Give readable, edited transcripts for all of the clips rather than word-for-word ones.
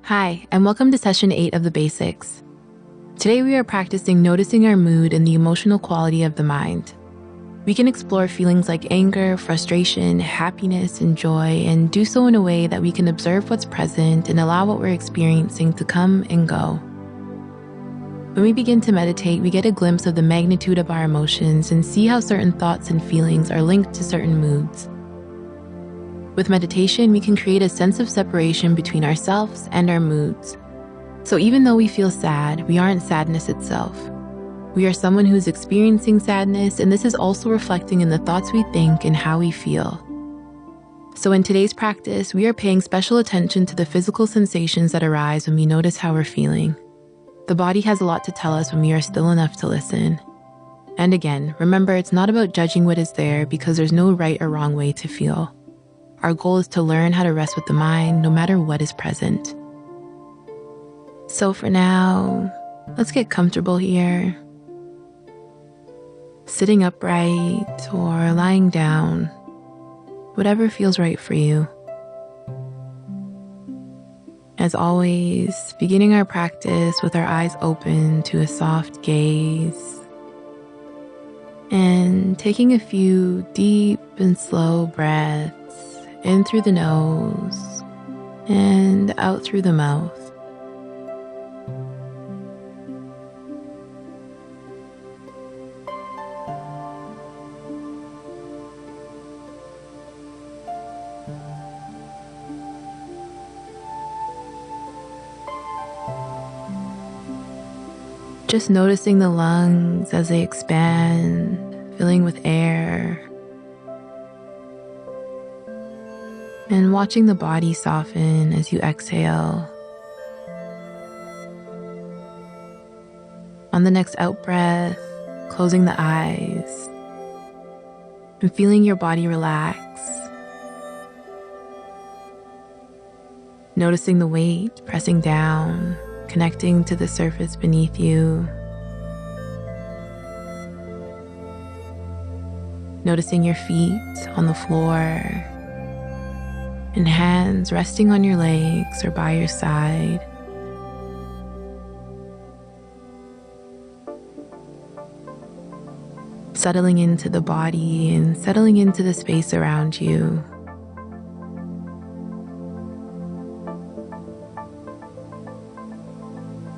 Hi, and welcome to session 8 of the basics. Today we are practicing noticing our mood and the emotional quality of the mind. We can explore feelings like anger, frustration, happiness, and joy, and do so in a way that we can observe what's present and allow what we're experiencing to come and go. When we begin to meditate, we get a glimpse of the magnitude of our emotions and see how certain thoughts and feelings are linked to certain moods. With meditation, we can create a sense of separation between ourselves and our moods. So even though we feel sad, we aren't sadness itself. We are someone who's experiencing sadness, and this is also reflecting in the thoughts we think and how we feel. So in today's practice, we are paying special attention to the physical sensations that arise when we notice how we're feeling. The body has a lot to tell us when we are still enough to listen. And again, remember, it's not about judging what is there because there's no right or wrong way to feel. Our goal is to learn how to rest with the mind no matter what is present. So for now, let's get comfortable here. Sitting upright or lying down, whatever feels right for you. As always, beginning our practice with our eyes open to a soft gaze and taking a few deep and slow breaths in through the nose and out through the mouth. Just noticing the lungs as they expand, filling with air, and watching the body soften as you exhale. On the next out breath, closing the eyes and feeling your body relax. Noticing the weight pressing down, connecting to the surface beneath you. Noticing your feet on the floor and hands resting on your legs or by your side. Settling into the body and settling into the space around you.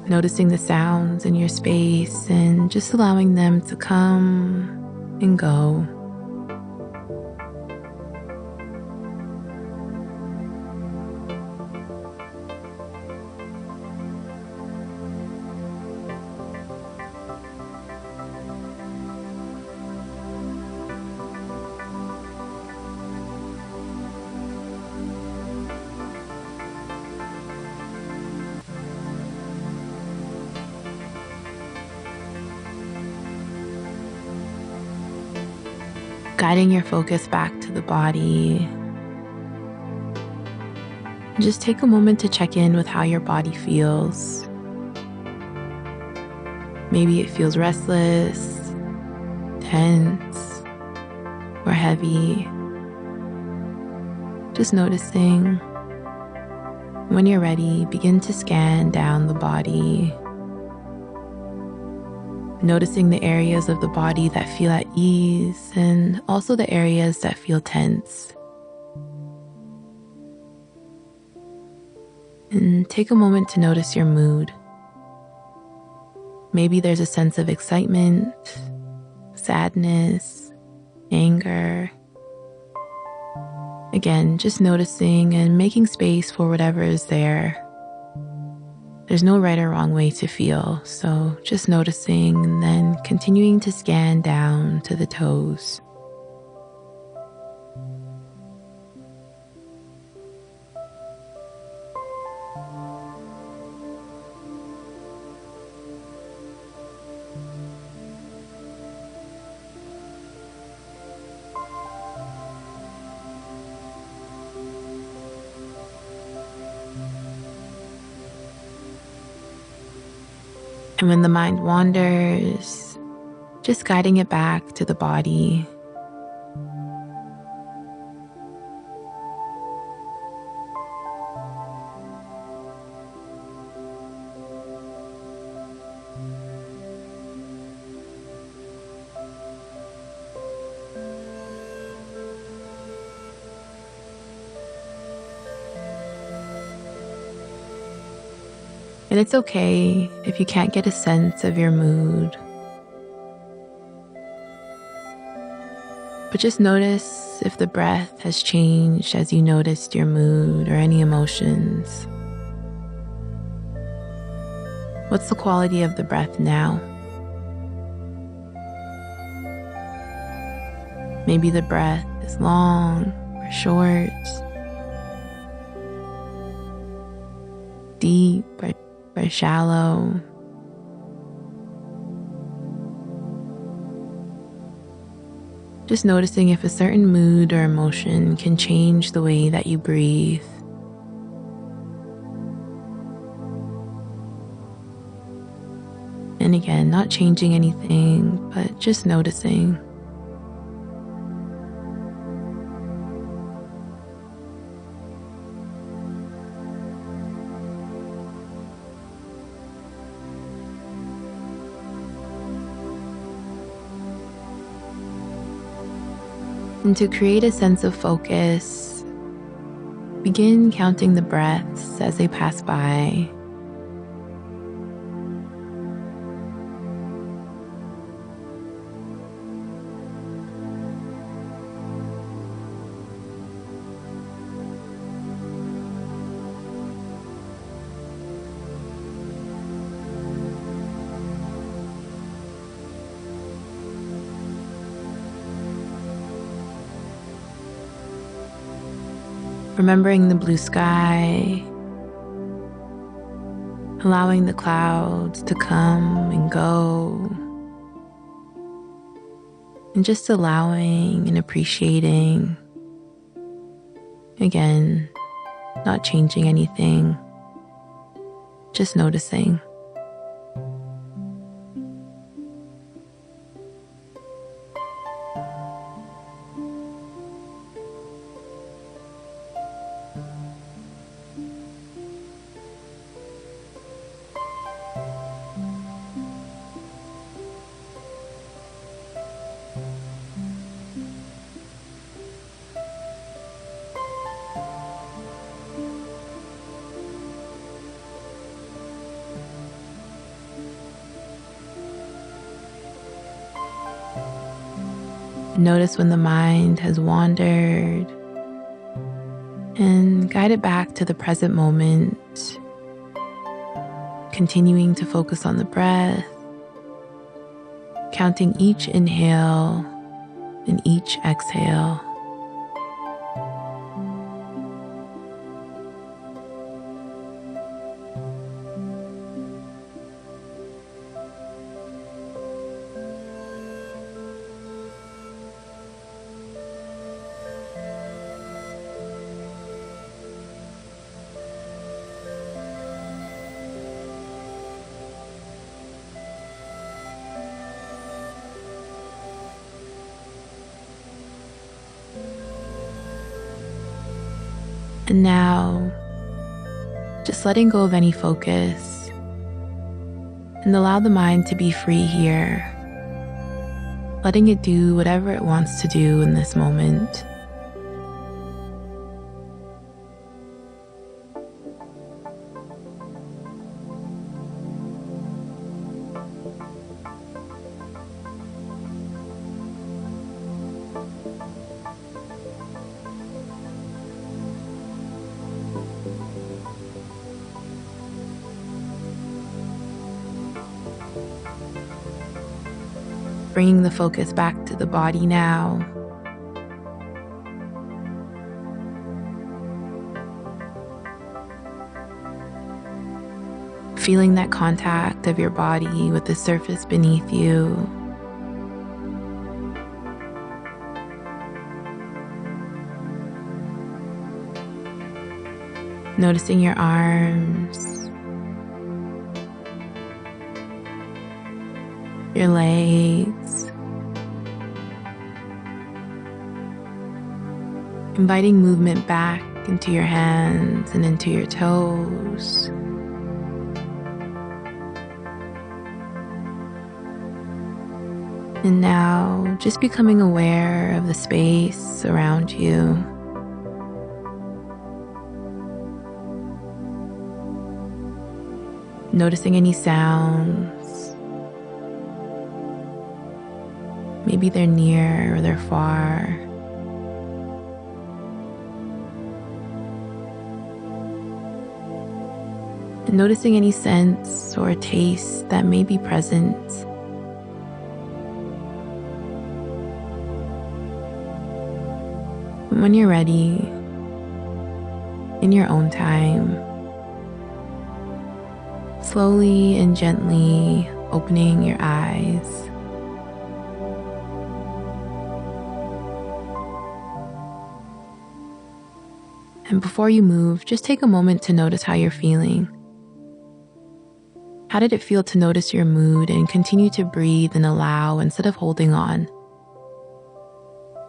Noticing the sounds in your space and just allowing them to come and go. Guiding your focus back to the body. Just take a moment to check in with how your body feels. Maybe it feels restless, tense, or heavy. Just noticing. When you're ready, begin to scan down the body. Noticing the areas of the body that feel at ease and also the areas that feel tense. And take a moment to notice your mood. Maybe there's a sense of excitement, sadness, anger. Again, just noticing and making space for whatever is there. There's no right or wrong way to feel, so just noticing and then continuing to scan down to the toes. And when the mind wanders, just guiding it back to the body. And it's okay if you can't get a sense of your mood, but just notice if the breath has changed as you noticed your mood or any emotions. What's the quality of the breath now? Maybe the breath is long or short, deep or shallow. Just noticing if a certain mood or emotion can change the way that you breathe. And again, not changing anything, but just noticing. And to create a sense of focus, begin counting the breaths as they pass by. Remembering the blue sky, allowing the clouds to come and go, and just allowing and appreciating. Again, not changing anything, just noticing. Notice when the mind has wandered and guide it back to the present moment, continuing to focus on the breath, counting each inhale and each exhale. And now, just letting go of any focus and allow the mind to be free here, letting it do whatever it wants to do in this moment. Bringing the focus back to the body now. Feeling that contact of your body with the surface beneath you. Noticing your arms, your legs, inviting movement back into your hands and into your toes. And now, just becoming aware of the space around you. Noticing any sounds. Maybe they're near or they're far. And noticing any sense or taste that may be present. When you're ready, in your own time, slowly and gently opening your eyes. And before you move, just take a moment to notice how you're feeling. How did it feel to notice your mood and continue to breathe and allow instead of holding on?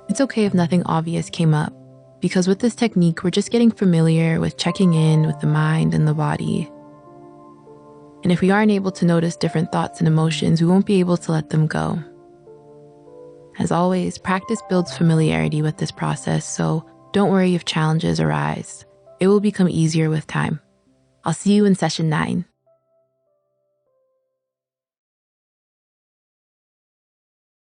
It's okay if nothing obvious came up, because with this technique, we're just getting familiar with checking in with the mind and the body. And if we aren't able to notice different thoughts and emotions, we won't be able to let them go. As always, practice builds familiarity with this process, so don't worry if challenges arise. It will become easier with time. I'll see you in session 9.